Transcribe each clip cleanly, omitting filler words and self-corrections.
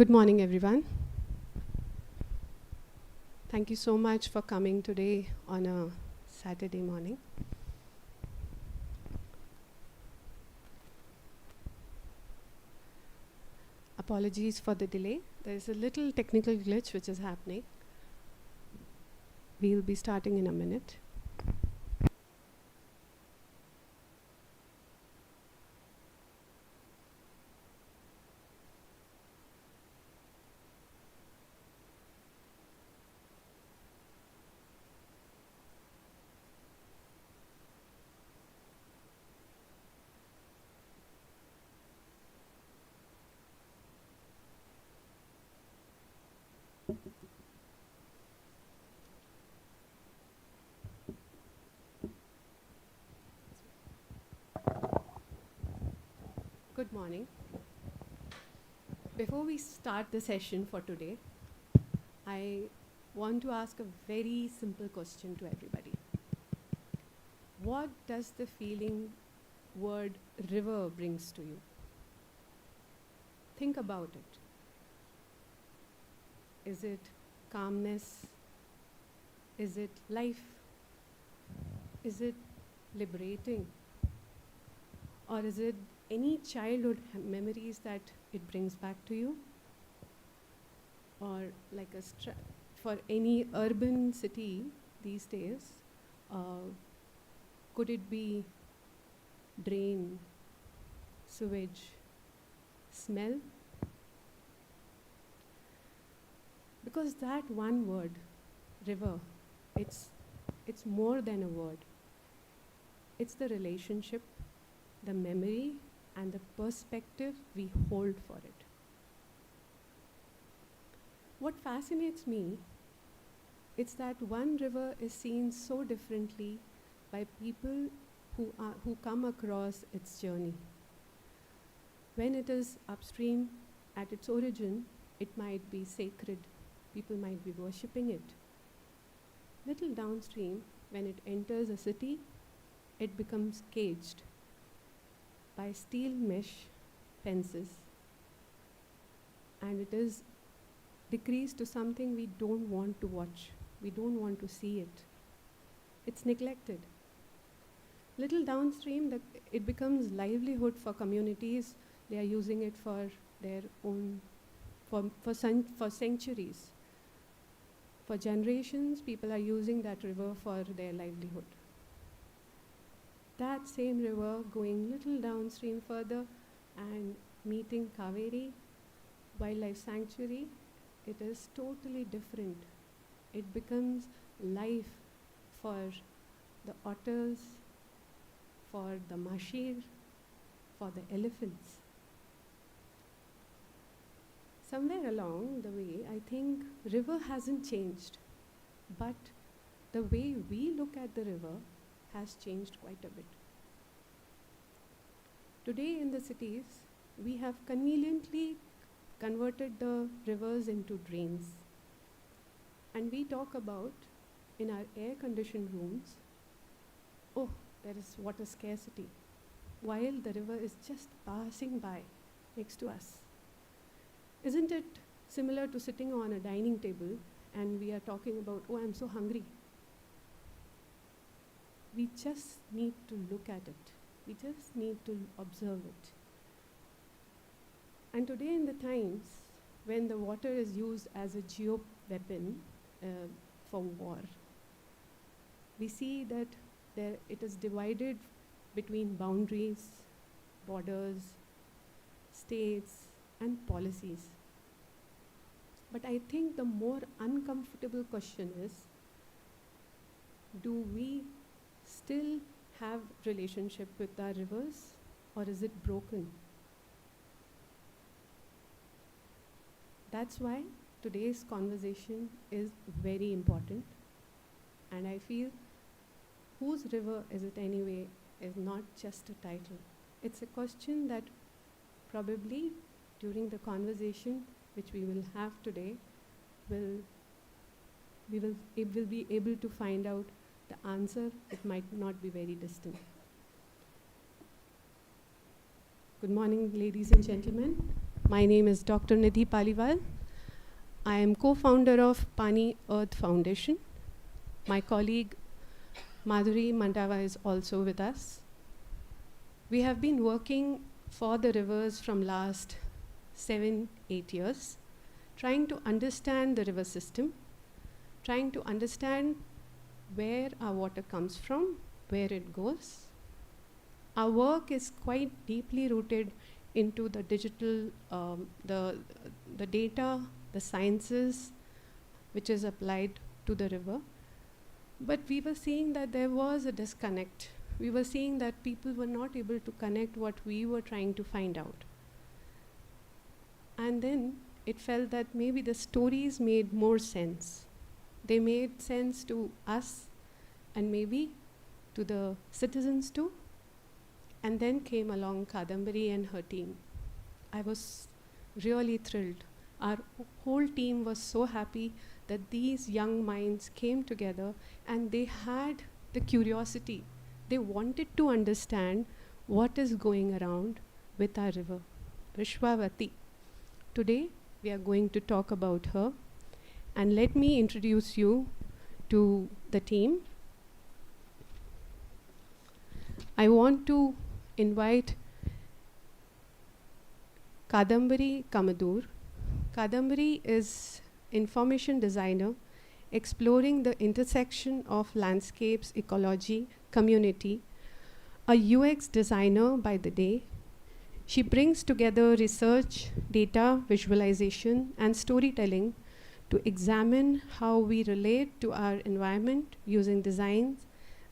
Good morning, everyone. Thank you so much for coming today on a Saturday morning. Apologies for the delay. There is a little technical glitch which is happening. We'll be starting in a minute. Good morning. Before we start the session for today, I want to ask a very simple question to everybody. What does the feeling word river brings to you? Think about it. Is it calmness? Is it life? Is it liberating? Or is it any childhood memories that it brings back to you? Or like for any urban city these days, could it be drain, sewage, smell? Because that one word, river, it's more than a word. It's the relationship, the memory, and the perspective we hold for it. What fascinates me is that one river is seen so differently by people who come across its journey. When it is upstream at its origin, it might be sacred. People might be worshipping it. Little downstream, when it enters a city, it becomes caged by steel mesh fences, and it is decreased to something we don't want to watch. We don't want to see it. It's neglected. Little downstream, it becomes livelihood for communities. They are using it for their own, for centuries. For generations, people are using that river for their livelihood. That same river going little downstream further and meeting Kaveri Wildlife Sanctuary, it is totally different. It becomes life for the otters, for the mashir, for the elephants. Somewhere along the way, I think river hasn't changed, but the way we look at the river has changed quite a bit. Today in the cities, we have conveniently converted the rivers into drains. And we talk about, in our air-conditioned rooms, oh, there is water scarcity, while the river is just passing by next to us. Isn't it similar to sitting on a dining table and we are talking about, oh, I'm so hungry? We just need to look at it. We just need to observe it. And today in the times when the water is used as a geo-weapon for war, we see that it is divided between boundaries, borders, states, and policies. But I think the more uncomfortable question is, do we still have relationship with our rivers, or is it broken? That's why today's conversation is very important, and I feel whose river is it anyway is not just a title. It's a question that probably during the conversation which we will have today, we will be able to find out the answer. It might not be very distant. Good morning, ladies and gentlemen. My name is Dr. Nidhi Paliwal. I am co-founder of Pani Earth Foundation. My colleague Madhuri Mandava is also with us. We have been working for the rivers from last 7-8 years, trying to understand the river system, trying to understand where our water comes from, where it goes. Our work is quite deeply rooted into the digital, the data, the sciences, which is applied to the river. But we were seeing that there was a disconnect. We were seeing that people were not able to connect what we were trying to find out. And then it felt that maybe the stories made more sense. They made sense to us and maybe to the citizens too. And then came along Kadambari and her team. I was really thrilled. Our whole team was so happy that these young minds came together and they had the curiosity. They wanted to understand what is going around with our river, Vishwavati. Today, we are going to talk about her. And let me introduce you to the team. I want to invite Kadambari Kamadur. Kadambari is information designer exploring the intersection of landscapes, ecology, community, a UX designer by the day. She brings together research, data, visualization, and storytelling to examine how we relate to our environment using designs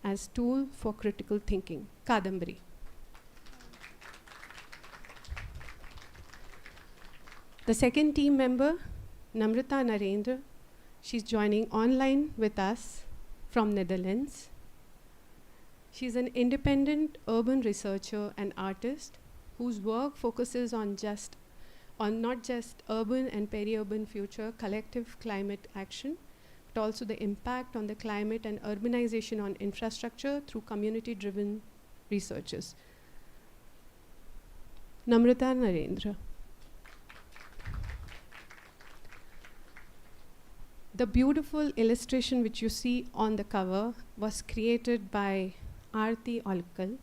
as tool for critical thinking. Kadambari. The second team member, Namrata Narendra, she's joining online with us from Netherlands. She's an independent urban researcher and artist whose work focuses on not just urban and peri-urban future collective climate action, but also the impact on the climate and urbanization on infrastructure through community-driven researches. Namrata Narendra. The beautiful illustration which you see on the cover was created by Aarti Olkal.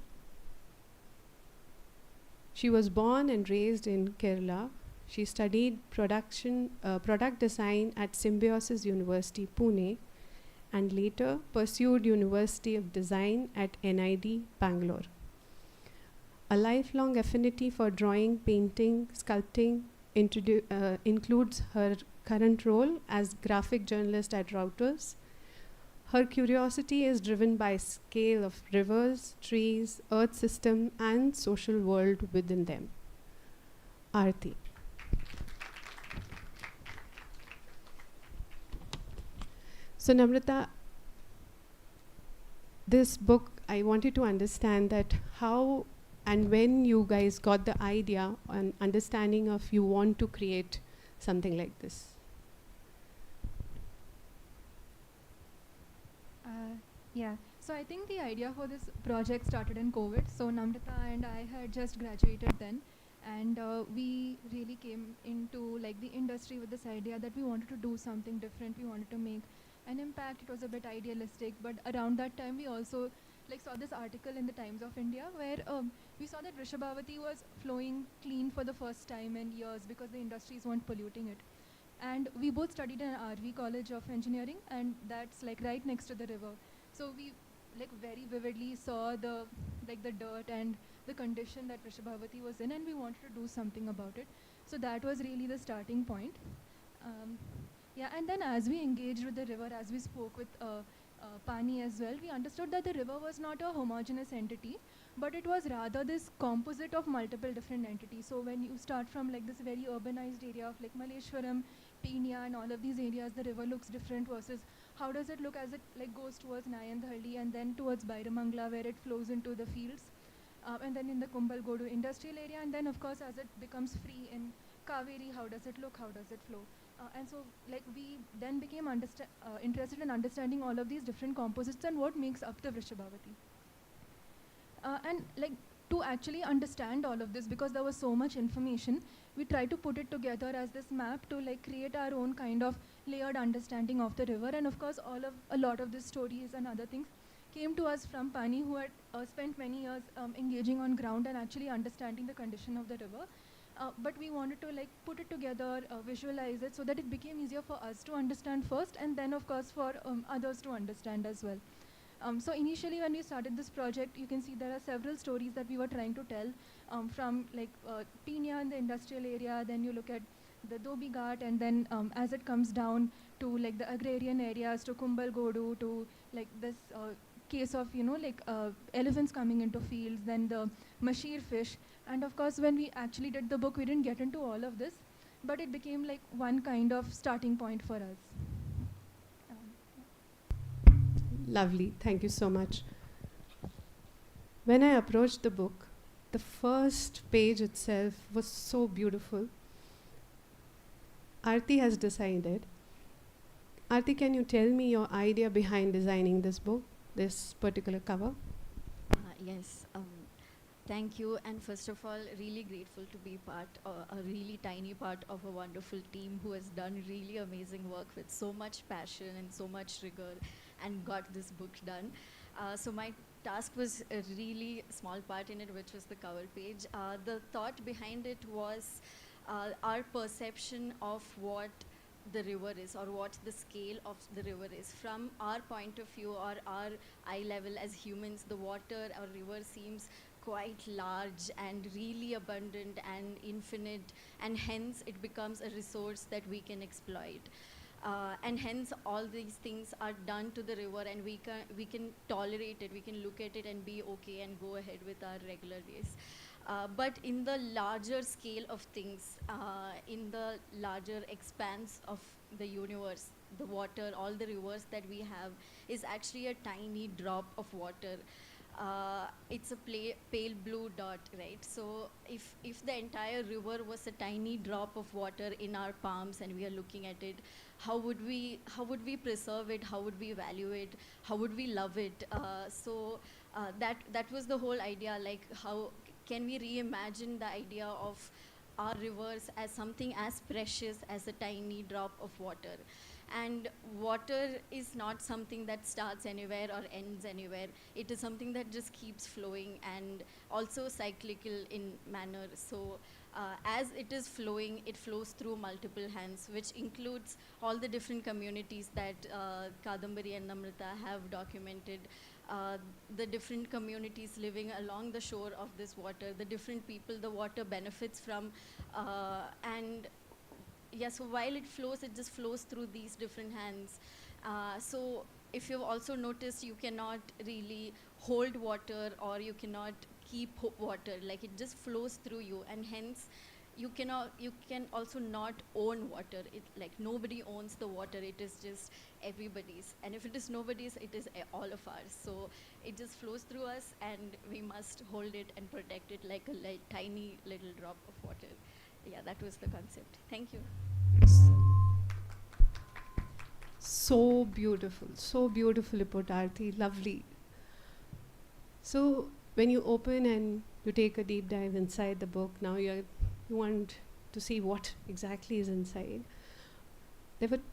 She was born and raised in Kerala. She studied product design at Symbiosis University, Pune, and later pursued University of Design at NID, Bangalore. A lifelong affinity for drawing, painting, sculpting includes her current role as graphic journalist at Reuters. Her curiosity is driven by scale of rivers, trees, earth system, and social world within them. Aarti. So Namrata, this book, I wanted to understand that how and when you guys got the idea and understanding of you want to create something like this. Yeah, so I think the idea for this project started in COVID. So Namrata and I had just graduated then, and we really came into like the industry with this idea that we wanted to do something different. We wanted to make an impact. It was a bit idealistic, but around that time we also like saw this article in the Times of India where we saw that Vrishabhavati was flowing clean for the first time in years because the industries weren't polluting it. And we both studied in RV College of Engineering, and that's like right next to the river. So we like very vividly saw the dirt and the condition that Vrishabhavati was in, and we wanted to do something about it. So that was really the starting point. Yeah, and then as we engaged with the river, as we spoke with Pani as well, we understood that the river was not a homogeneous entity, but it was rather this composite of multiple different entities. So when you start from like this very urbanized area of like Malleshwaram, Peenya and all of these areas, the river looks different versus how does it look as it like goes towards Nayandhalli and then towards Bairamangla where it flows into the fields. And then in the Kumbalgodu industrial area, and then of course as it becomes free in Kaveri, how does it look, how does it flow? And so like we then became interested in understanding all of these different composites and what makes up the Vrishabhavati. And like to actually understand all of this, because there was so much information, we tried to put it together as this map to like create our own kind of layered understanding of the river. And of course, a lot of these stories and other things came to us from Pani, who had spent many years engaging on ground and actually understanding the condition of the river. But we wanted to like put it together, visualize it, so that it became easier for us to understand first, and then of course for others to understand as well. So initially when we started this project, you can see there are several stories that we were trying to tell, from like Pina in the industrial area, then you look at the Dhobi Ghat, and then as it comes down to like the agrarian areas, to Kumbal Godu, to like this case of, like elephants coming into fields, then the mashir fish. And of course, when we actually did the book, we didn't get into all of this, but it became like one kind of starting point for us. Lovely, thank you so much. When I approached the book, the first page itself was so beautiful. Aarti has decided. Aarti, can you tell me your idea behind designing this book, this particular cover? Yes, thank you. And first of all, really grateful to be a really tiny part of a wonderful team who has done really amazing work with so much passion and so much rigor and got this book done. So my task was a really small part in it, which was the cover page. The thought behind it was our perception of what the river is, or what the scale of the river is. From our point of view, or our eye level as humans, the water or river seems quite large and really abundant and infinite, and hence it becomes a resource that we can exploit. And hence all these things are done to the river, and we can tolerate it, we can look at it and be okay and go ahead with our regular days. But in the larger scale of things, in the larger expanse of the universe, the water, all the rivers that we have is actually a tiny drop of water. It's a pale blue dot, right? So if the entire river was a tiny drop of water in our palms and we are looking at it, how would we preserve it? How would we value it? How would we love it? That was the whole idea. Like, how can we reimagine the idea of our rivers as something as precious as a tiny drop of water? And water is not something that starts anywhere or ends anywhere. It is something that just keeps flowing, and also cyclical in manner. So as it is flowing, it flows through multiple hands, which includes all the different communities that Kadambari and Namrata have documented. The different communities living along the shore of this water, the different people the water benefits from, and yeah, so while it flows, it just flows through these different hands. So if you've also noticed, you cannot really hold water, or you cannot keep water. Like, it just flows through you, and hence you can also not own water. It, like, nobody owns the water. It is just everybody's, and if it is nobody's, it is all of ours. So it just flows through us, and we must hold it and protect it like a tiny little drop of water. Yeah, that was the concept. Thank you. So beautifully put, Aarti, lovely. So when you open and you take a deep dive inside the book, now you want to see what exactly is inside.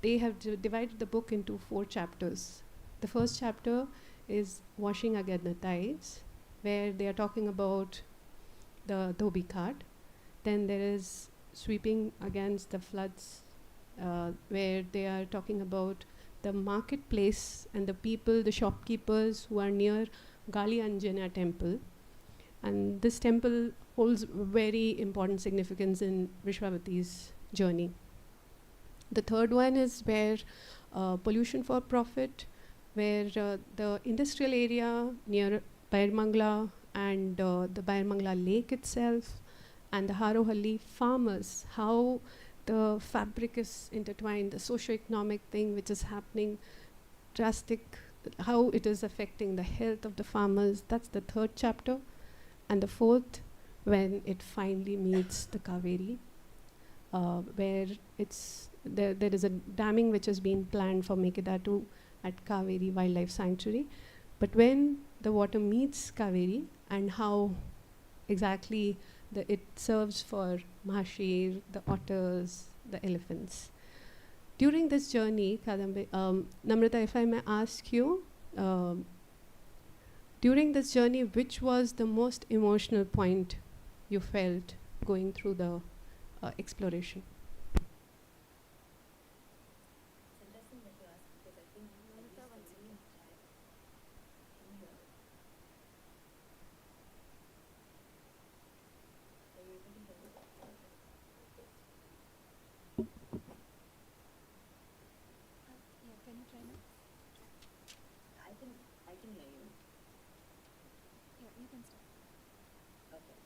They have divided the book into 4 chapters. The first chapter is Washing Against the Tides, where they are talking about the Dhobi Ghat. Then there is Sweeping Against the Floods, where they are talking about the marketplace and the people, the shopkeepers who are near Gali Anjana temple. And this temple holds very important significance in Vishwavati's journey. The third one is where pollution for profit, where the industrial area near Bairmangla and the Bairmangla lake itself, and the Harohalli farmers, how the fabric is intertwined, the socio-economic thing which is happening, drastic, how it is affecting the health of the farmers. That's the third chapter. And the fourth, when it finally meets the Kaveri, where there is a damming which has been planned for Mekedatu at Kaveri Wildlife Sanctuary. But when the water meets Kaveri, and how exactly it serves for mahashir, the otters, the elephants. During this journey, Namrata, if I may ask you, um, during this journey, which was the most emotional point you felt going through the exploration? Yeah, can you try now? I can hear you. Yeah, you can start. Okay.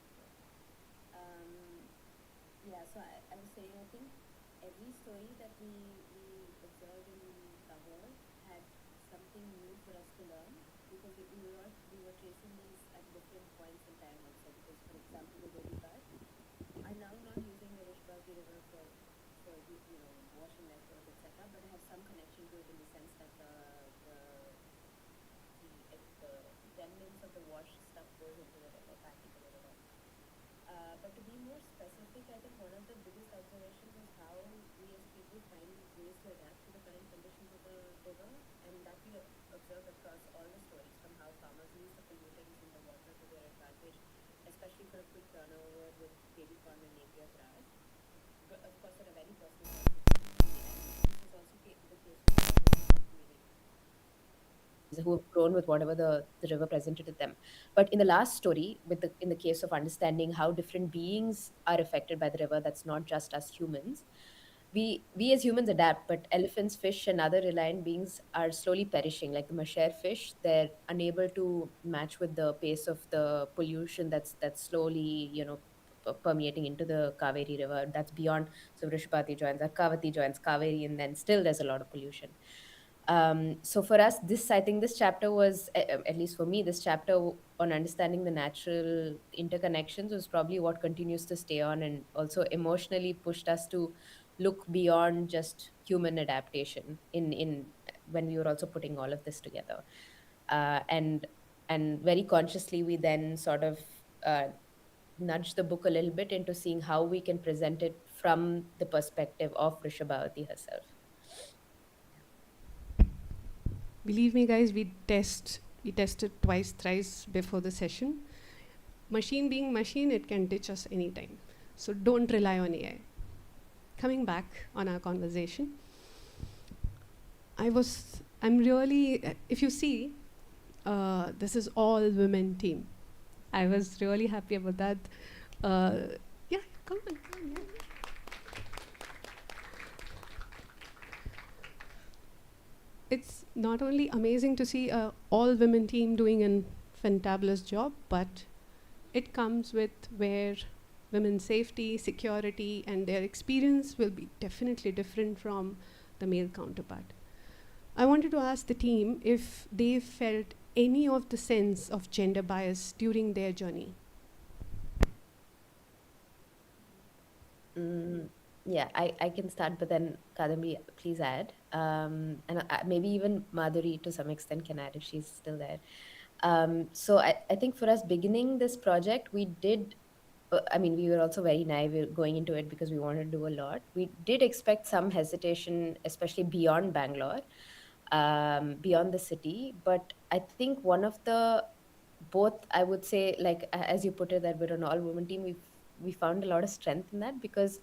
Um, yeah, so I was saying, I think every story that we observed and we covered had something new for us to learn, because we were tracing these at different points in time also. Because, for example, the Gobi Ghat are now not using the Rishbagi River for washing their clothes, etc. But have some connection to it in the sense that the remnants of the wash stuff goes into the river, back into the river. But to be more specific, I think one of the biggest observations was how we as people find ways to adapt to the current conditions of the river, and that we observe across all the stories, from how farmers use the pollutants in the water to their advantage, especially for a quick turnover with baby corn and napier grass. But of course, at a very personal level, this is also the case with who have grown with whatever the river presented to them. But in the last story, in the case of understanding how different beings are affected by the river, that's not just us humans. We as humans adapt, but elephants, fish, and other reliant beings are slowly perishing. Like the masher fish, they're unable to match with the pace of the pollution that's slowly, permeating into the Kaveri River. That's beyond. So Vrishpati joins, or Kavati joins Kaveri, and then still there's a lot of pollution. So for us, I think this chapter was, at least for me, this chapter on understanding the natural interconnections was probably what continues to stay on, and also emotionally pushed us to look beyond just human adaptation in when we were also putting all of this together. And very consciously we then sort of uh, nudged the book a little bit into seeing how we can present it from the perspective of Rishabhavati herself. Believe me, guys, we tested twice, thrice before the session. Machine being machine, it can ditch us anytime. So don't rely on AI. Coming back on our conversation, I'm really, if you see, this is all women team. I was really happy about that. Yeah, come on. Yeah. It's not only amazing to see a all women team doing a fantabulous job, but it comes with where women's safety, security, and their experience will be definitely different from the male counterpart. I wanted to ask the team if they felt any of the sense of gender bias during their journey. Mm, yeah, I can start, but then Kadambi, please add. And maybe even Madhuri to some extent can add if she's still there. So I think for us beginning this project, we did, I mean, we were also very naive going into it because we wanted to do a lot. We did expect some hesitation, especially beyond Bangalore, beyond the city. But I think one of the both, I would say, like as you put it, that we're an all women team, we found a lot of strength in that, because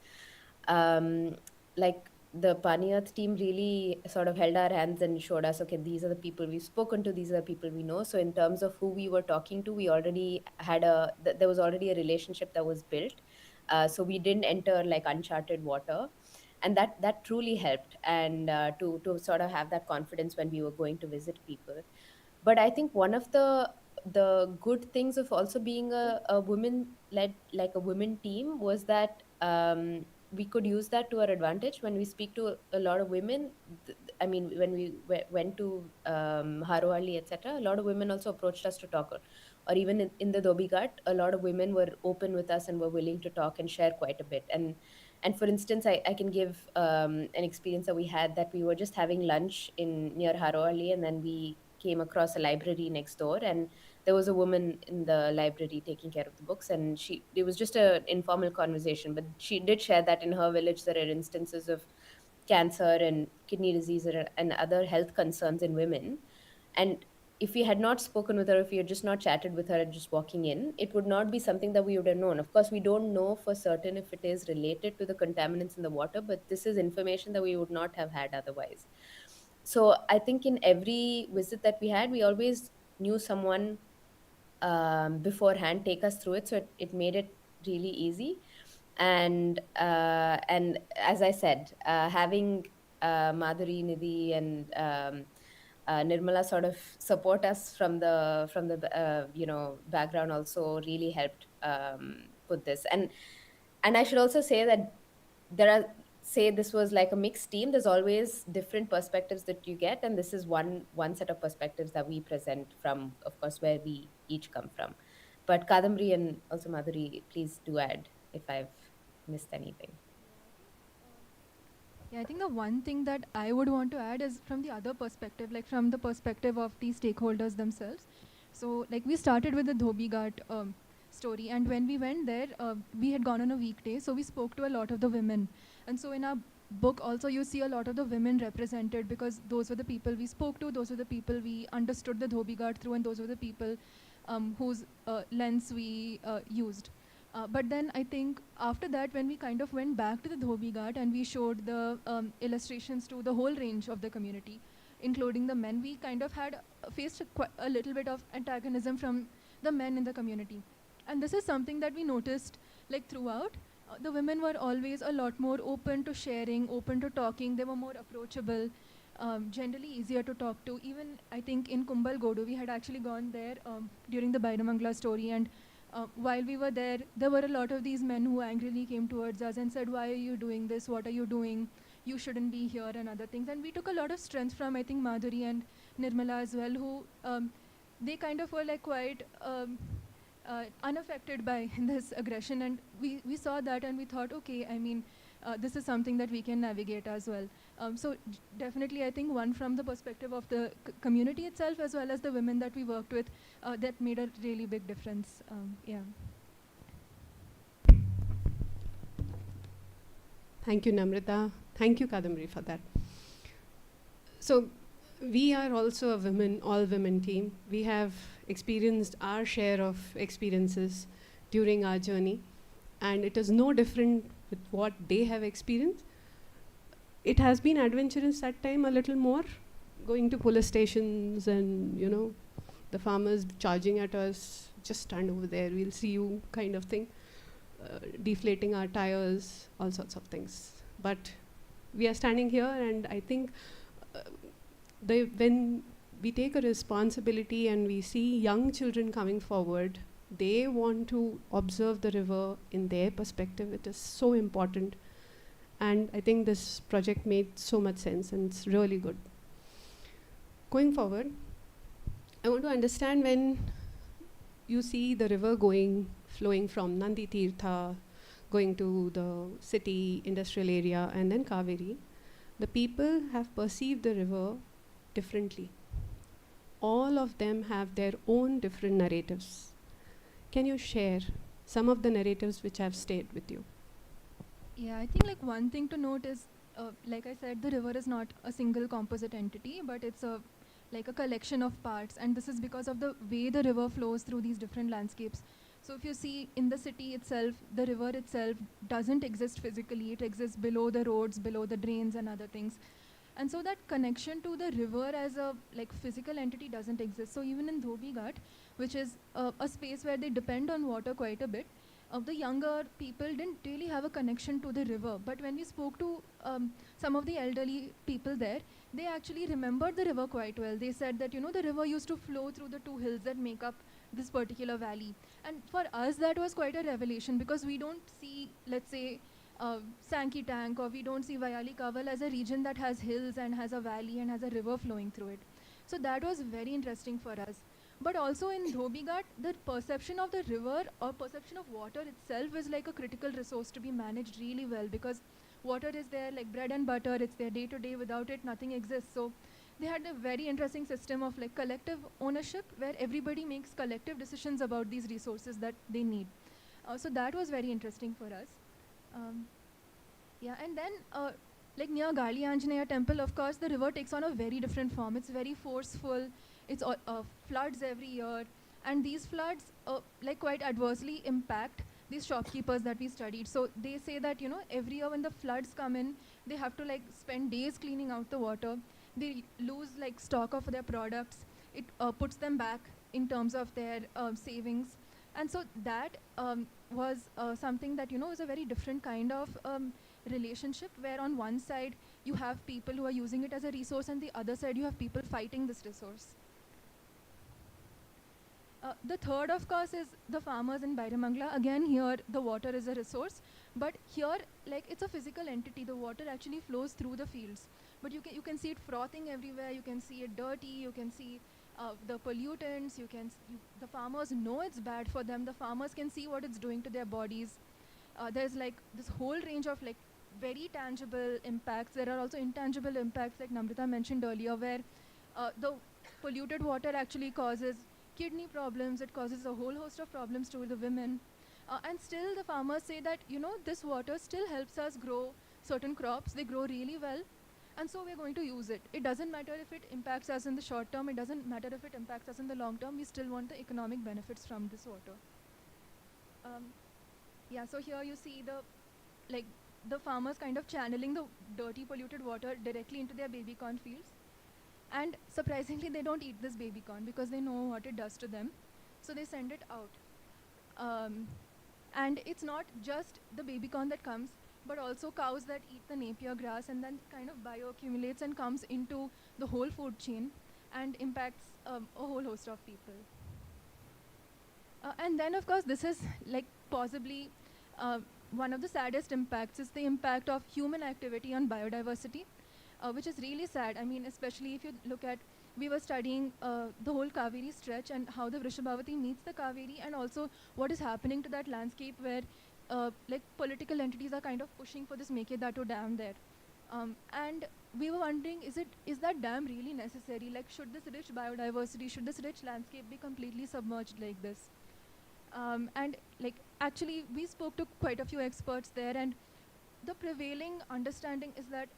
um like the Pani Earth team really sort of held our hands and showed us, okay, these are the people we've spoken to, these are the people we know. So in terms of who we were talking to, we already had there was already a relationship that was built. So we didn't enter like uncharted water, and that truly helped, and to sort of have that confidence when we were going to visit people. But I think one of the good things of also being a women led, like a women team, was that we could use that to our advantage when we speak to a lot of women. I mean, when we went to Haroali, etc., a lot of women also approached us to talk, or even in the Dhobi Ghat, a lot of women were open with us and were willing to talk and share quite a bit. And for instance, I can give an experience that we had, that we were just having lunch in near Haroali, and then we came across a library next door, and there was a woman in the library taking care of the books, and it was just an informal conversation, but she did share that in her village there are instances of cancer and kidney disease and other health concerns in women. And if we had not spoken with her, if we had just not chatted with her and just walking in, it would not be something that we would have known. Of course, we don't know for certain if it is related to the contaminants in the water, but this is information that we would not have had otherwise. So I think in every visit that we had, we always knew someone beforehand take us through it, so it made it really easy. And as I said, having Madhuri, Nidhi, and Nirmala sort of support us from the background also really helped put this. And I should also say that there are, say this was like a mixed team, there's always different perspectives that you get, and this is one set of perspectives that we present from, of course, where we each come from. But Kadamri and also Madhuri, please do add if I've missed anything. Yeah, I think the one thing that I would want to add is from the other perspective, like from the perspective of the stakeholders themselves. So, like we started with the Dhobi Ghat story, and when we went there, we had gone on a weekday, so we spoke to a lot of the women. And so in our book also you see a lot of the women represented, because those were the people we spoke to, those were the people we understood the Dhobi Ghat through, and those were the people whose lens we used. But then I think after that, when we kind of went back to the Dhobi Ghat and we showed the illustrations to the whole range of the community, including the men, we kind of had faced a little bit of antagonism from the men in the community. And this is something that we noticed like throughout. The women were always a lot more open to sharing, open to talking. They were more approachable, generally easier to talk to. Even I think in Kumbal Godu, we had actually gone there during the Bairamangla story, and while we were there, there were a lot of these men who angrily came towards us and said, "Why are you doing this? What are you doing? You shouldn't be here," and other things. And we took a lot of strength from, I think, Madhuri and Nirmala as well, who they kind of were like quite unaffected by this aggression. And we saw that and we thought, okay, I mean, this is something that we can navigate as well. So definitely, I think one from the perspective of the community itself, as well as the women that we worked with, that made a really big difference. Yeah. Thank you, Namrata. Thank you, Kadamri, for that. So we are also a all women team. We have experienced our share of experiences during our journey, and it is no different with what they have experienced. It has been adventurous at time a little more, going to police stations and, the farmers charging at us, just stand over there, we'll see you kind of thing, deflating our tires, all sorts of things. But we are standing here, and I think when we take a responsibility and we see young children coming forward, they want to observe the river in their perspective. It is so important. And I think this project made so much sense, and it's really good. Going forward, I want to understand, when you see the river flowing from Nandi Tirtha, going to the city, industrial area, and then Kaveri, the people have perceived the river differently. All of them have their own different narratives. Can you share some of the narratives which have stayed with you? Yeah, I think like one thing to note is, like I said, the river is not a single composite entity, but it's like a collection of parts, and this is because of the way the river flows through these different landscapes. So if you see in the city itself, the river itself doesn't exist physically. It exists below the roads, below the drains and other things. And so that connection to the river as a like physical entity doesn't exist. So even in Dhobi Ghat, which is a space where they depend on water quite a bit, the younger people didn't really have a connection to the river. But when we spoke to some of the elderly people there, they actually remembered the river quite well. They said that, the river used to flow through the two hills that make up this particular valley. And for us, that was quite a revelation, because we don't see, let's say, Sankey Tank, or we don't see Vayali Kaval as a region that has hills and has a valley and has a river flowing through it. So that was very interesting for us. But also in Dhobi Ghat, the perception of the river or perception of water itself is like a critical resource to be managed really well, because water is there like bread and butter. It's there day to day. Without it, nothing exists. So they had a very interesting system of like collective ownership where everybody makes collective decisions about these resources that they need. So that was very interesting for us. Um, yeah, and then like near Gali Anjaneya temple, of course, the river takes on a very different form. It's very forceful. It's floods every year, and these floods like quite adversely impact these shopkeepers that we studied. So they say that every year when the floods come in, they have to like spend days cleaning out the water. They lose like stock of their products. It puts them back in terms of their savings, and so that was something that is a very different kind of relationship, where on one side you have people who are using it as a resource, and the other side you have people fighting this resource. The third, of course, is the farmers in Bairamangla. Again, here the water is a resource, but here, like, it's a physical entity. The water actually flows through the fields, but you can see it frothing everywhere. You can see it dirty. You can see the pollutants. The farmers know it's bad for them. The farmers can see what it's doing to their bodies. There's like this whole range of like very tangible impacts. There are also intangible impacts, like Namrata mentioned earlier, where the polluted water actually causes kidney problems. It causes a whole host of problems to the women. And still the farmers say that, this water still helps us grow certain crops. They grow really well. And so we're going to use it. It doesn't matter if it impacts us in the short term. It doesn't matter if it impacts us in the long term. We still want the economic benefits from this water. Yeah, so here you see the farmers kind of channeling the dirty, polluted water directly into their baby corn fields. And surprisingly, they don't eat this baby corn because they know what it does to them. So they send it out. And it's not just the baby corn that comes, but also cows that eat the napier grass and then kind of bioaccumulates and comes into the whole food chain and impacts a whole host of people. And then, of course, this is like possibly one of the saddest impacts is the impact of human activity on biodiversity. Which is really sad. I mean, especially if you look at, we were studying the whole Kaveri stretch and how the Vrishabhavati meets the Kaveri, and also what is happening to that landscape where like political entities are kind of pushing for this Mekedatu dam there. And we were wondering, is that dam really necessary? Like, should this rich biodiversity, should this rich landscape be completely submerged like this? And like, actually, we spoke to quite a few experts there, and the prevailing understanding is that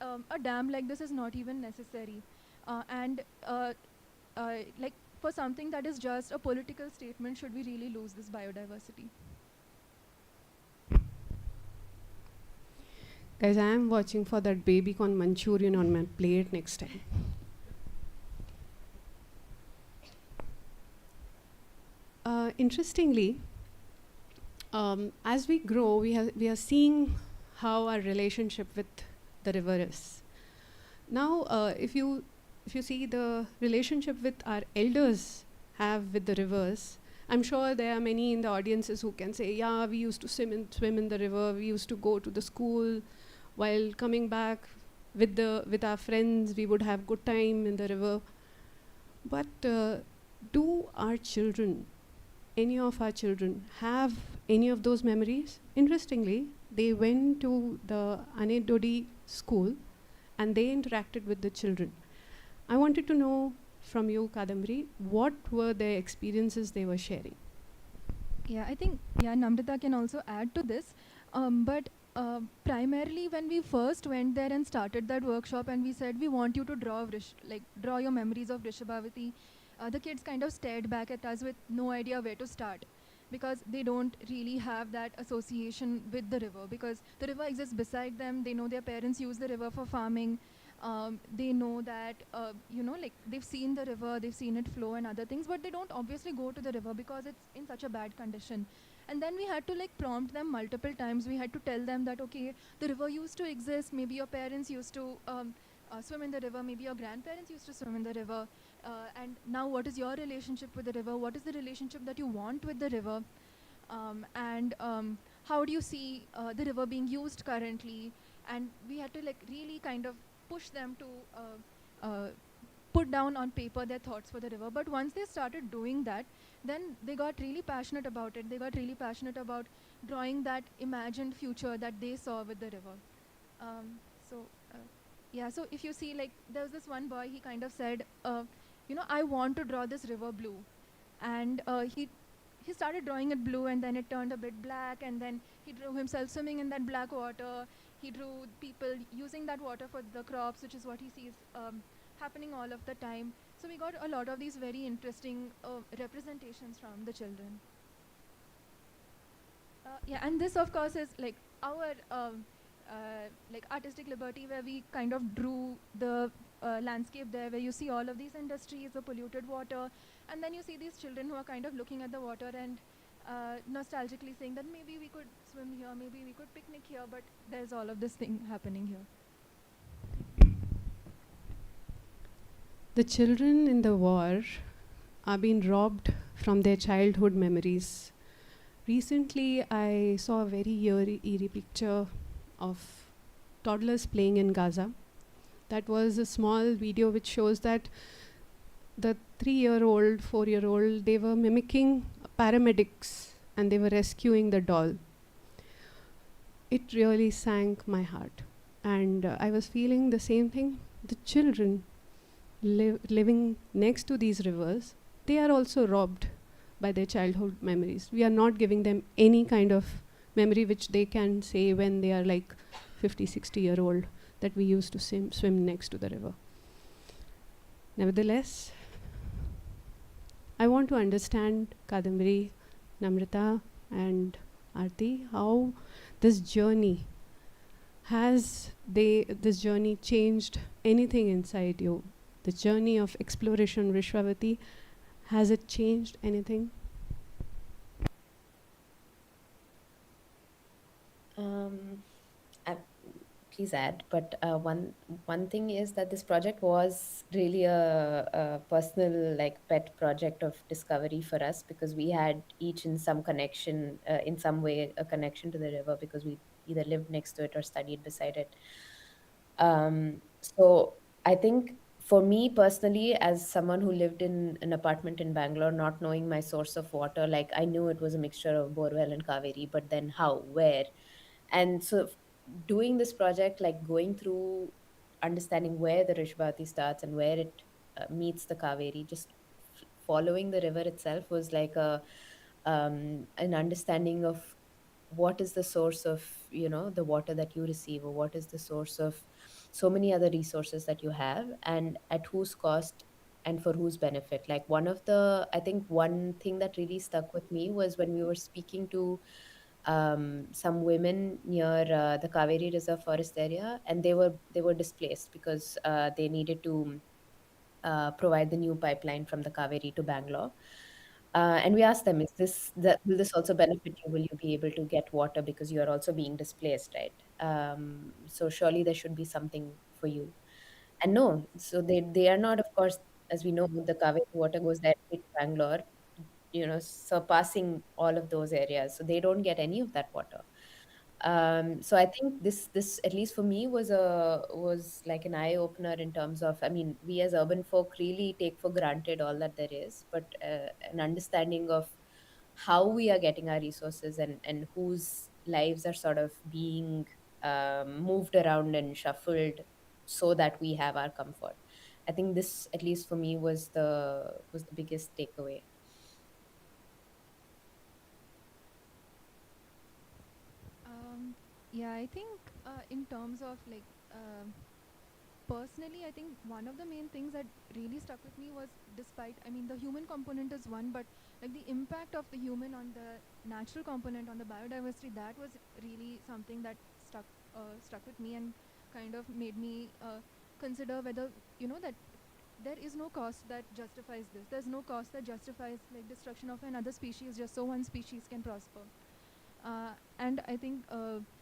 a dam like this is not even necessary. Like, for something that is just a political statement, should we really lose this biodiversity? Guys, I am watching for that baby corn Manchurian on my plate next time. Interestingly, as we grow, we are seeing how our relationship with the river is. Now, if you see the relationship with our elders have with the rivers, I'm sure there are many in the audiences who can say, yeah, we used to swim in the river, we used to go to the school, while coming back with our friends, we would have good time in the river. But do our children, any of our children, have any of those memories? Interestingly, they went to the Anedodi school and they interacted with the children. I wanted to know from you, Kadambari, what were their experiences they were sharing? Yeah, I think, Namrata can also add to this. But primarily when we first went there and started that workshop and we said, we want you to draw your memories of Vrishabhavati, the kids kind of stared back at us with no idea where to start, because they don't really have that association with the river, because the river exists beside them. They know their parents use the river for farming. They know that, like, they've seen the river, they've seen it flow and other things, but they don't obviously go to the river because it's in such a bad condition. And then we had to like prompt them multiple times. We had to tell them that, okay, the river used to exist. Maybe your parents used to swim in the river. Maybe your grandparents used to swim in the river. And now what is your relationship with the river? What is the relationship that you want with the river? And how do you see the river being used currently? And we had to like really kind of push them to put down on paper their thoughts for the river. But once they started doing that, then they got really passionate about it. They got really passionate about drawing that imagined future that they saw with the river. Yeah, so if you see, like, there was this one boy, he kind of said, I want to draw this river blue. And he started drawing it blue, and then it turned a bit black, and then he drew himself swimming in that black water. He drew people using that water for the crops, which is what he sees happening all of the time. So we got a lot of these very interesting representations from the children. Yeah, and this of course is like our like artistic liberty, where we kind of drew the landscape there, where you see all of these industries, the polluted water, and then you see these children who are kind of looking at the water and nostalgically saying that maybe we could swim here, maybe we could picnic here, but there's all of this thing happening here. The children in the war are being robbed from their childhood memories. Recently, I saw a very eerie picture of toddlers playing in Gaza. That was a small video which shows that the 3-year-old, 4-year-old, they were mimicking paramedics and they were rescuing the doll. It really sank my heart. And I was feeling the same thing. The children living next to these rivers, they are also robbed by their childhood memories. We are not giving them any kind of memory which they can say when they are like 50, 60-year-old that we used to swim next to the river. Nevertheless, I want to understand, Kadambari, Namrata and Aarti, how this journey changed anything inside you? The journey of exploration, Vishwavati, has it changed anything? Please add. But one thing is that this project was really a personal, like, pet project of discovery for us, because we had each in some connection, in some way, a connection to the river, because we either lived next to it or studied beside it. So I think for me personally, as someone who lived in an apartment in Bangalore, not knowing my source of water, like, I knew it was a mixture of borewell and Kaveri, but then how, where? And so doing this project, like going through understanding where the Rishbati starts and where it meets the Kaveri, just following the river itself was like an understanding of what is the source of, the water that you receive, or what is the source of so many other resources that you have, and at whose cost and for whose benefit. Like, I think one thing that really stuck with me was when we were speaking to some women near the Kaveri Reserve Forest area, and they were displaced because they needed to provide the new pipeline from the Kaveri to Bangalore. And we asked them, will this also benefit you? Will you be able to get water because you are also being displaced, right? So surely there should be something for you. And no, so they are not, of course, as we know, the Kaveri water goes directly to Bangalore, surpassing all of those areas. So they don't get any of that water. So I think this at least for me was like an eye opener in terms of, I mean, we as urban folk really take for granted all that there is, but an understanding of how we are getting our resources, and whose lives are sort of being moved around and shuffled so that we have our comfort. I think this, at least for me, was the biggest takeaway. Um, yeah, I think in terms of like personally, I think one of the main things that really stuck with me was, despite, I mean, the human component is one, but like the impact of the human on the natural component, on the biodiversity, that was really something that stuck with me and kind of made me consider whether, that there is no cost that justifies this. There's no cost that justifies like destruction of another species just so one species can prosper. And I think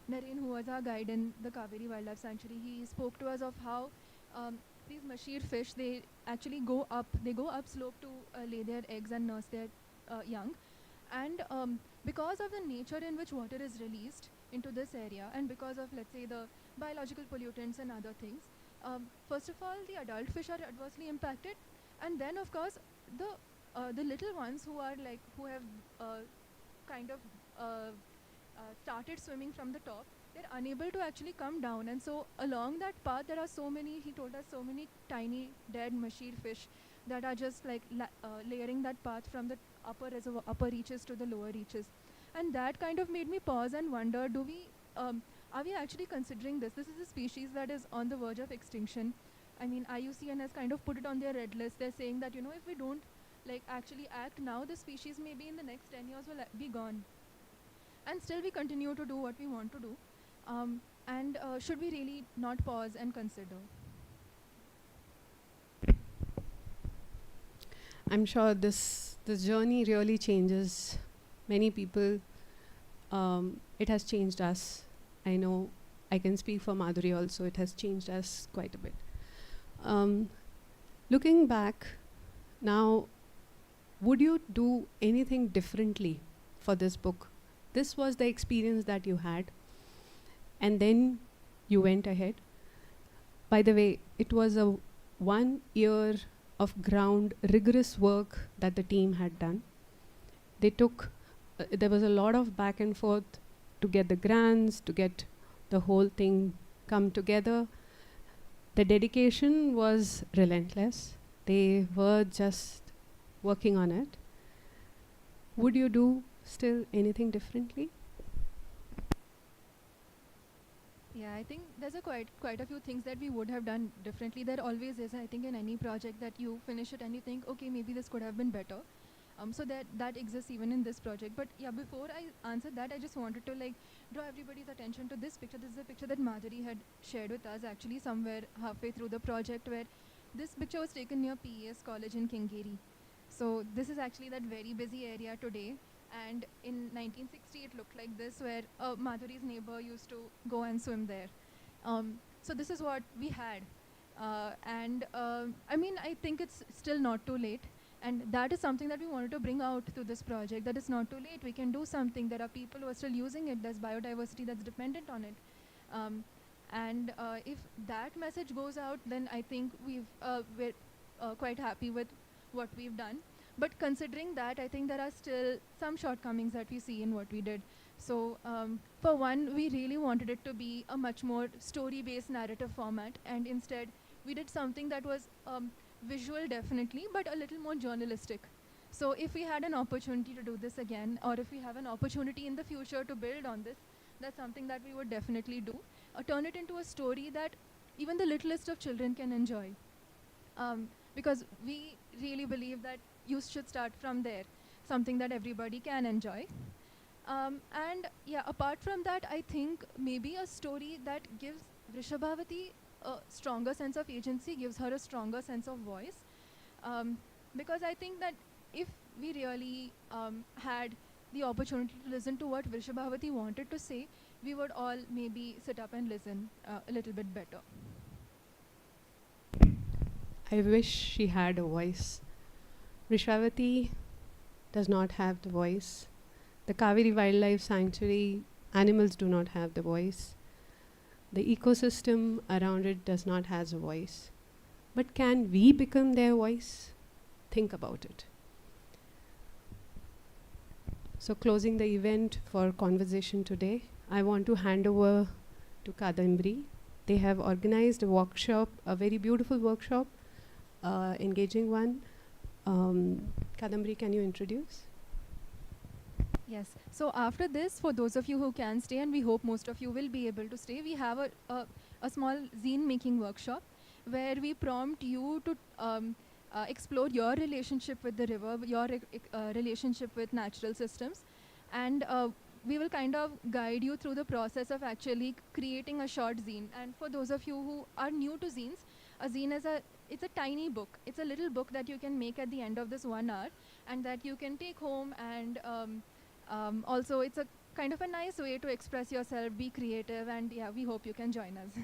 Naren, who was our guide in the Kaveri Wildlife Sanctuary, he spoke to us of how these mashir fish, they actually go up slope to lay their eggs and nurse their young. And because of the nature in which water is released into this area, and because of, let's say, the biological pollutants and other things, first of all, the adult fish are adversely impacted, and then, of course, the little ones who have kind of started swimming from the top, they're unable to actually come down. And so along that path, there are so many, he told us, so many tiny dead mashir fish that are just like layering that path from the upper reaches to the lower reaches. And that kind of made me pause and wonder, are we actually considering this? This is a species that is on the verge of extinction. I mean, IUCN has kind of put it on their red list. They're saying that, if we don't like actually act now, the species maybe in the next 10 years will be gone. And still we continue to do what we want to do. And should we really not pause and consider? I'm sure this journey really changes many people. It has changed us. I know I can speak for Madhuri also. It has changed us quite a bit. Looking back now, would you do anything differently for this book? This was the experience that you had, and then you went ahead. By the way, it was a 1 year of rigorous work that the team had done. They took, there was a lot of back and forth to get the grants, to get the whole thing come together. The dedication was relentless. They were just working on it. Would you do still anything differently? Yeah, I think there's quite a few things that we would have done differently. There always is, I think, in any project that you finish it and you think, okay, maybe this could have been better. So that exists even in this project. But yeah, before I answer that, I just wanted to draw everybody's attention to this picture. This is a picture that Madhuri had shared with us actually somewhere halfway through the project, where this picture was taken near PES College in Kingeri. So this is actually that very busy area today. And in 1960, it looked like this, where Madhuri's neighbor used to go and swim there. So this is what we had. I mean, I think it's still not too late. And that is something that we wanted to bring out to this project, that it's not too late. We can do something. There are people who are still using it. There's biodiversity that's dependent on it. If that message goes out, then I think we're quite happy with what we've done. But considering that, I think there are still some shortcomings that we see in what we did. So for one, we really wanted it to be a much more story-based narrative format. And instead, we did something that was visual, definitely, but a little more journalistic. So if we had an opportunity to do this again, or if we have an opportunity in the future to build on this, that's something that we would definitely do. Turn it into a story that even the littlest of children can enjoy. Because we really believe that you should start from there, something that everybody can enjoy. Apart from that, I think maybe a story that gives Vrishabhavati a stronger sense of agency, gives her a stronger sense of voice. Because I think that if we really had the opportunity to listen to what Vrishabhavati wanted to say, we would all maybe sit up and listen a little bit better. I wish she had a voice. Vrishabhavati does not have the voice. The Kaveri Wildlife Sanctuary animals do not have the voice. The ecosystem around it does not have a voice. But can we become their voice? Think about it. So closing the event for conversation today, I want to hand over to Kadambari. They have organized a workshop, a very beautiful workshop, engaging one. Kadambari, can you introduce? Yes. So after this, for those of you who can stay, and we hope most of you will be able to stay, we have a small zine making workshop where we prompt you to explore your relationship with the river, your relationship with natural systems. And we will kind of guide you through the process of actually creating a short zine. And for those of you who are new to zines, a zine is it's a tiny book. It's a little book that you can make at the end of this 1 hour and that you can take home. And also it's a kind of a nice way to express yourself, be creative, and yeah, we hope you can join us.